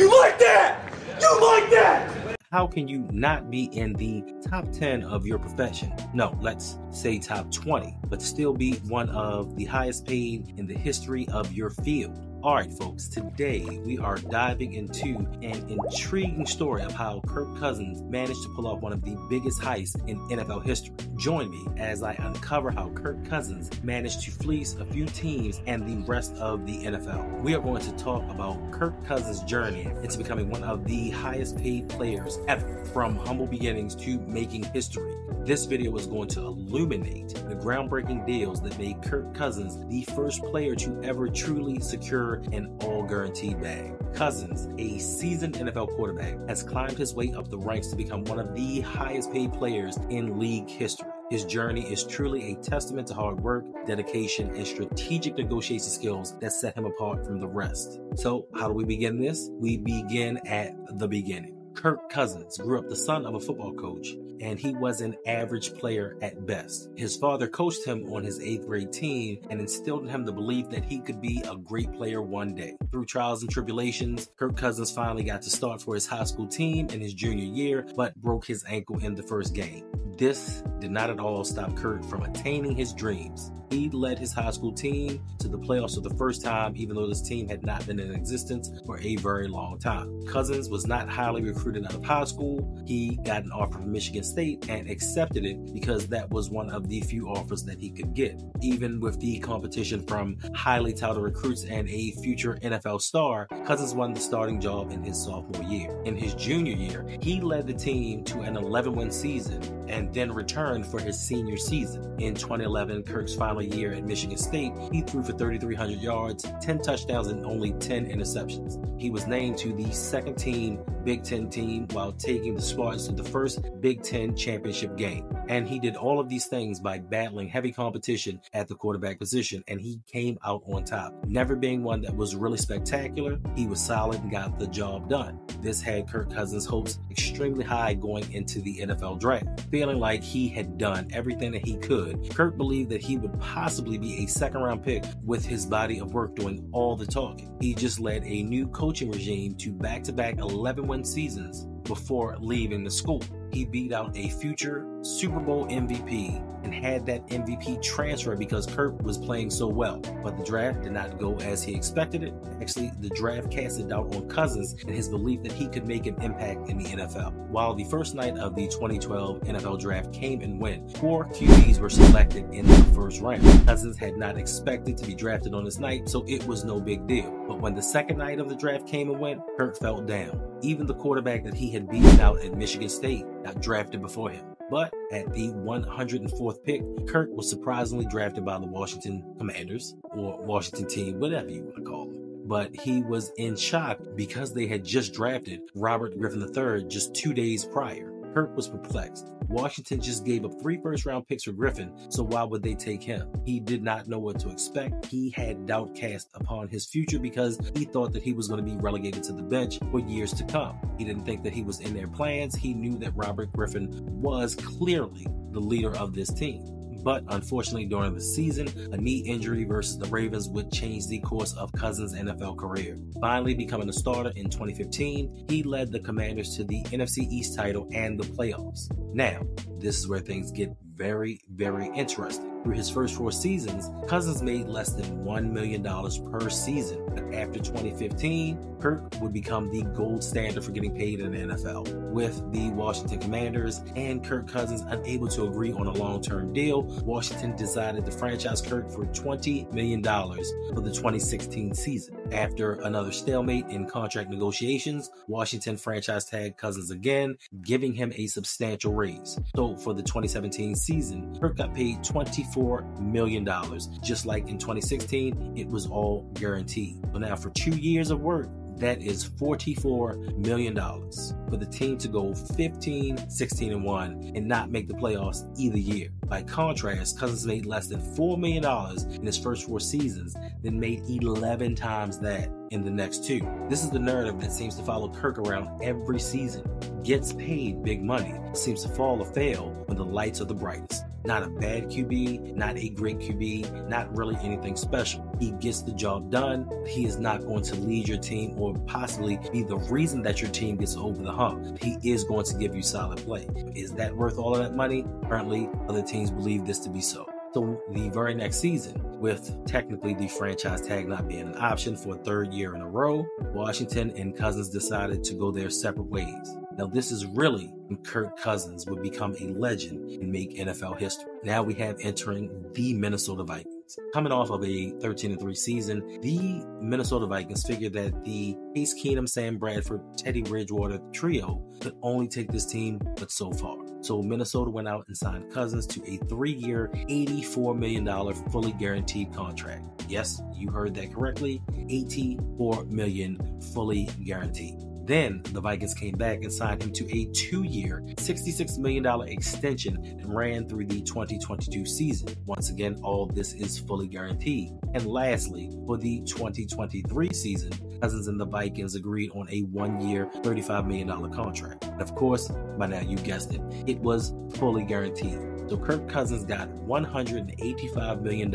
You like that? You like that? How can you not be in the top 10 of your profession? No, let's say top 20, but still be one of the highest paid in the history of your field. All right, folks, today we are diving into an intriguing story of how Kirk Cousins managed to pull off one of the biggest heists in NFL history. Join me as I uncover how Kirk Cousins managed to fleece a few teams and the rest of the NFL. We are going to talk about Kirk Cousins' journey into becoming one of the highest paid players ever, from humble beginnings to making history. This video is going to illuminate the groundbreaking deals that made Kirk Cousins the first player to ever truly secure an all-guaranteed bag. Cousins, a seasoned NFL quarterback, has climbed his way up the ranks to become one of the highest paid players in league history. His journey is truly a testament to hard work, dedication, and strategic negotiation skills that set him apart from the rest. So, how do we begin this? We begin at the beginning. Kirk Cousins grew up the son of a football coach, and he was an average player at best. His father coached him on his 8th grade team and instilled in him the belief that he could be a great player one day. Through trials and tribulations, Kirk Cousins finally got to start for his high school team in his junior year, but broke his ankle in the first game. This did not at all stop Kirk from attaining his dreams. He led his high school team to the playoffs for the first time, even though this team had not been in existence for a very long time. Cousins was not highly recruited out of high school. He got an offer from Michigan State and accepted it because that was one of the few offers that he could get. Even with the competition from highly touted recruits and a future NFL star, Cousins won the starting job in his sophomore year. In his junior year, he led the team to an 11-win season and then returned for his senior season. In 2011, Kirk's final year at Michigan State, he threw for 3,300 yards, 10 touchdowns, and only 10 interceptions. He was named to the second team Big Ten team while taking the Spartans to the first Big Ten championship game. And he did all of these things by battling heavy competition at the quarterback position, and he came out on top. Never being one that was really spectacular, he was solid and got the job done. This had Kirk Cousins' hopes extremely high going into the NFL draft. Feeling like he had done everything that he could, Kirk believed that he would possibly be a second-round pick with his body of work doing all the talking. He just led a new coaching regime to back-to-back 11-win seasons before leaving the school. He beat out a future Super Bowl MVP and had that MVP transfer because Kirk was playing so well. But the draft did not go as he expected it. Actually, the draft casted doubt on Cousins and his belief that he could make an impact in the NFL. While the first night of the 2012 NFL draft came and went, 4 QBs were selected in the first round. Cousins had not expected to be drafted on this night, so it was no big deal. But when the second night of the draft came and went, Kirk felt down. Even the quarterback that he had beaten out at Michigan State got drafted before him. But at the 104th pick, Kirk was surprisingly drafted by the Washington Commanders, or Washington team, whatever you want to call them. But he was in shock because they had just drafted Robert Griffin III just 2 days prior. Kirk was perplexed. Washington just gave up 3 first-round picks for Griffin, so why would they take him? He did not know what to expect. He had doubt cast upon his future because he thought that he was going to be relegated to the bench for years to come. He didn't think that he was in their plans. He knew that Robert Griffin was clearly the leader of this team. But unfortunately, during the season, a knee injury versus the Ravens would change the course of Cousins' NFL career. Finally becoming a starter in 2015, he led the Commanders to the NFC East title and the playoffs. Now, this is where things get very, very interesting. Through his first 4 seasons, Cousins made less than $1 million per season. But after 2015, Kirk would become the gold standard for getting paid in the NFL. With the Washington Commanders and Kirk Cousins unable to agree on a long-term deal, Washington decided to franchise Kirk for $20 million for the 2016 season. After another stalemate in contract negotiations, Washington franchise tagged Cousins again, giving him a substantial raise. So for the 2017 season, Kirk got paid $24 million. Just like in 2016, it was all guaranteed. So now for 2 years of work, that is $44 million for the team to go 15, 16, and 1 and not make the playoffs either year. By contrast, Cousins made less than $4 million in his first 4 seasons, then made 11 times that in the next 2. This is the narrative that seems to follow Kirk around every season. Gets paid big money, seems to fall or fail when the lights are the brightest. Not a bad QB, not a great QB, not really anything special. He gets the job done. He is not going to lead your team or possibly be the reason that your team gets over the hump. He is going to give you solid play. Is that worth all of that money? Apparently, other teams believe this to be so. So the very next season, with technically the franchise tag not being an option for a third year in a row, Washington and Cousins decided to go their separate ways. Now, this is really when Kirk Cousins would become a legend and make NFL history. Now we have entering the Minnesota Vikings. Coming off of a 13-3 season, the Minnesota Vikings figured that the Case Keenum, Sam Bradford, Teddy Bridgewater trio could only take this team but so far. So Minnesota went out and signed Cousins to a 3-year, $84 million fully guaranteed contract. Yes, you heard that correctly, $84 million fully guaranteed. Then the Vikings came back and signed him to a 2-year, $66 million extension and ran through the 2022 season. Once again, all this is fully guaranteed. And lastly, for the 2023 season, Cousins and the Vikings agreed on a 1-year, $35 million contract. And of course, by now you guessed it, it was fully guaranteed. So Kirk Cousins got $185 million,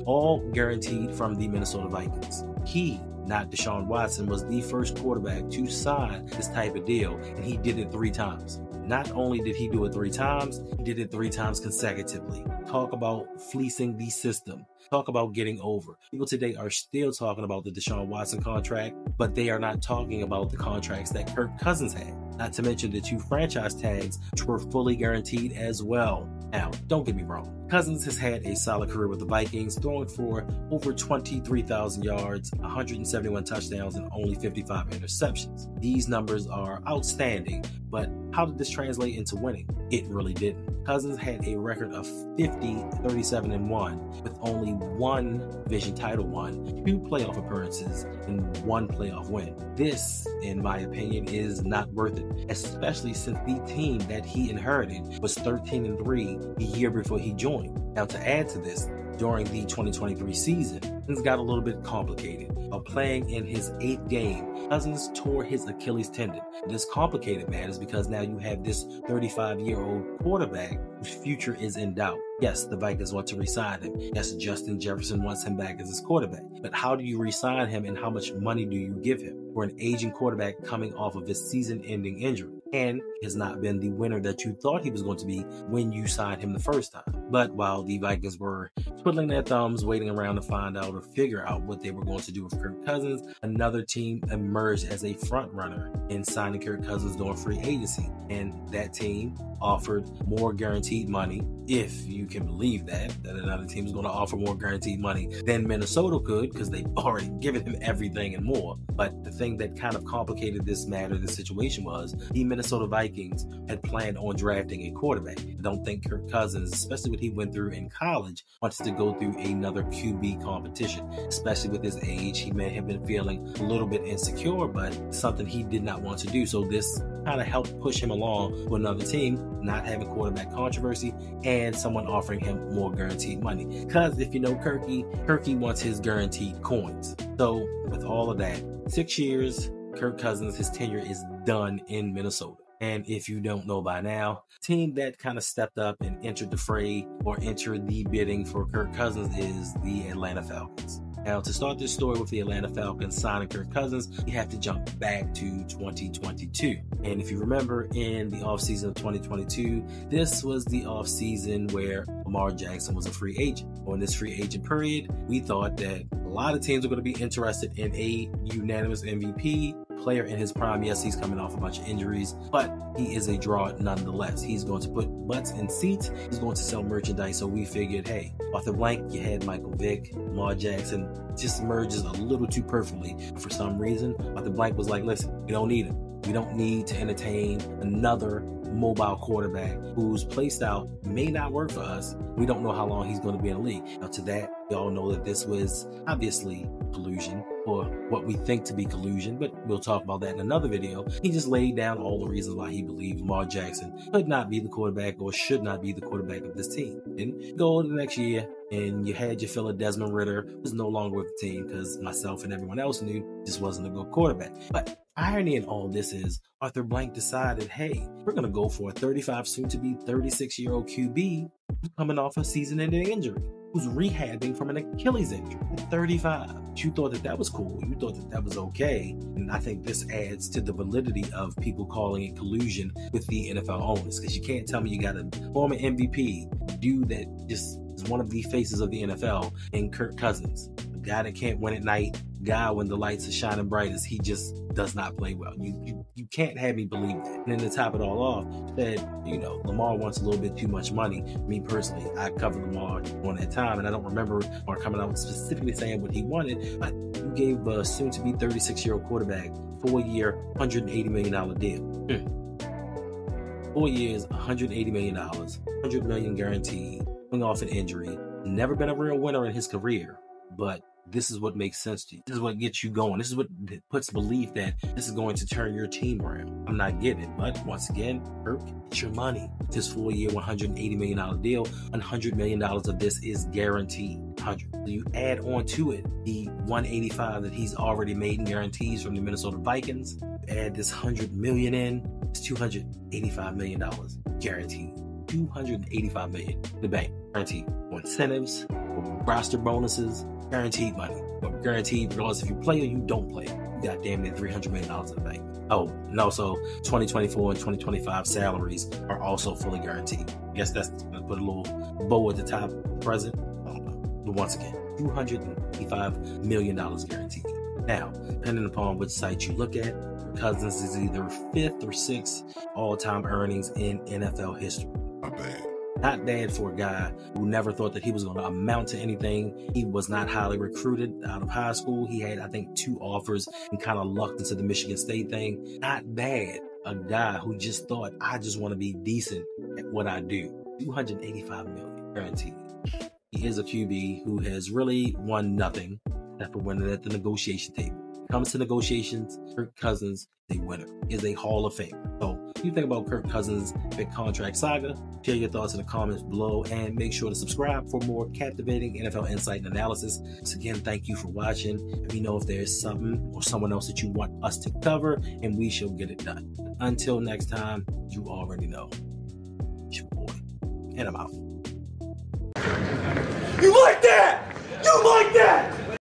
all guaranteed from the Minnesota Vikings. He, not Deshaun Watson, was the first quarterback to sign this type of deal, and he did it 3 times. Not only did he do it 3 times, he did it 3 times consecutively. Talk about fleecing the system. Talk about getting over. People today are still talking about the Deshaun Watson contract, but they are not talking about the contracts that Kirk Cousins had. Not to mention the 2 franchise tags, which were fully guaranteed as well. Now, don't get me wrong. Cousins has had a solid career with the Vikings, throwing for over 23,000 yards, 171 touchdowns, and only 55 interceptions. These numbers are outstanding, but how did this translate into winning? It really didn't. Cousins had a record of 50-37-1 with only 1 division title won, 2 playoff appearances, and 1 playoff win. This, in my opinion, is not worth it, especially since the team that he inherited was 13-3 the year before he joined. Now, to add to this, during the 2023 season, things got a little bit complicated. While playing in his 8th game, Cousins tore his Achilles tendon. This complicated matters because now you have this 35-year-old quarterback whose future is in doubt. Yes, the Vikings want to re-sign him. Yes, Justin Jefferson wants him back as his quarterback. But how do you re-sign him and how much money do you give him for an aging quarterback coming off of his season-ending injury? And has not been the winner that you thought he was going to be when you signed him the first time. But while the Vikings were twiddling their thumbs, waiting around to find out or figure out what they were going to do with Kirk Cousins, another team emerged as a front runner in signing Kirk Cousins during free agency. And that team offered more guaranteed money, if you can believe that another team is going to offer more guaranteed money than Minnesota could, because they've already given him everything and more. But the thing that kind of complicated this situation was the Minnesota Vikings had planned on drafting a quarterback. I don't think Kirk Cousins, especially what he went through in college, wanted to go through another QB competition, especially with his age. He may have been feeling a little bit insecure, but something he did not want to do. So this kind of helped push him along with another team, not having quarterback controversy and someone offering him more guaranteed money. Because if you know Kirky wants his guaranteed coins. So with all of that, 6 years, Kirk Cousins, his tenure is done in Minnesota. And if you don't know by now, the team that kind of stepped up and entered the fray or entered the bidding for Kirk Cousins is the Atlanta Falcons. Now, to start this story with the Atlanta Falcons signing Kirk Cousins, you have to jump back to 2022. And if you remember, in the offseason of 2022, this was the offseason where Lamar Jackson was a free agent. On this free agent period, we thought that a lot of teams are going to be interested in a unanimous MVP player in his prime. Yes, he's coming off a bunch of injuries, but he is a draw nonetheless. He's going to put butts in seats. He's going to sell merchandise. So we figured, hey, off the blank, you had Michael Vick, Lamar Jackson just merges a little too perfectly. For some reason, off the blank was like, listen, we don't need him. We don't need to entertain another mobile quarterback whose play style may not work for us. We don't know how long he's going to be in the league. Now, to that, We all know that this was obviously collusion, or what we think to be collusion, but we'll talk about that in another video. He just laid down all the reasons why he believed Lamar Jackson could not be the quarterback or should not be the quarterback of this team. And go to the next year, and you had your fill of Desmond Ritter, who was no longer with the team because myself and everyone else knew this wasn't a good quarterback. But irony in all this is Arthur Blank decided, hey, we're going to go for a 35, soon to be 36-year-old QB who's coming off a season-ending injury, who's rehabbing from an Achilles injury at 35. You thought that that was cool. You thought that that was okay. And I think this adds to the validity of people calling it collusion with the NFL owners, because you can't tell me you got a former MVP, dude that just is one of the faces of the NFL, and Kirk Cousins, a guy that can't win at night, guy when the lights are shining brightest, he just does not play well. You can't have me believe that. And then to top it all off, that, you know, Lamar wants a little bit too much money. Me personally, I covered Lamar on that time, and I don't remember Lamar coming out specifically saying what he wanted, but you gave a soon-to-be 36-year-old quarterback 4-year, $180 million deal. 4 years, $180 million, $100 million guaranteed, coming off an injury. Never been a real winner in his career, but this is what makes sense to you. This is what gets you going. This is what puts belief that this is going to turn your team around. I'm not getting it, but once again, Kirk, it's your money. This 4-year, $180 million deal, $100 million of this is guaranteed. 100. So you add on to it the 185 that he's already made in guarantees from the Minnesota Vikings. Add this $100 million in, it's $285 million guaranteed. $285 million in the bank, guaranteed. For incentives, for roster bonuses, guaranteed money. But guaranteed regardless if you play or you don't play. You got damn near $300 million in the bank. Oh, and also 2024 and 2025 salaries are also fully guaranteed. I guess that's going to put a little bow at the top present. I don't know. But once again, $285 million guaranteed. Now, depending upon which site you look at, Cousins is either 5th or 6th all-time earnings in NFL history. Not bad. Not bad for a guy who never thought that he was going to amount to anything. He was not highly recruited out of high school. He had, I think, 2 offers and kind of lucked into the Michigan State thing. Not bad. A guy who just thought, I just want to be decent at what I do. $285 million guaranteed. He is a QB who has really won nothing except for winning at the negotiation table. Comes to negotiations, Kirk Cousins is a winner, is a Hall of Famer. So if you think about Kirk Cousins' big contract saga, share your thoughts in the comments below and make sure to subscribe for more captivating NFL insight and analysis. Once again, thank you for watching. Let me know if there's something or someone else that you want us to cover, and we shall get it done. Until next time, you already know. It's your boy, and I'm out. You like that? You like that?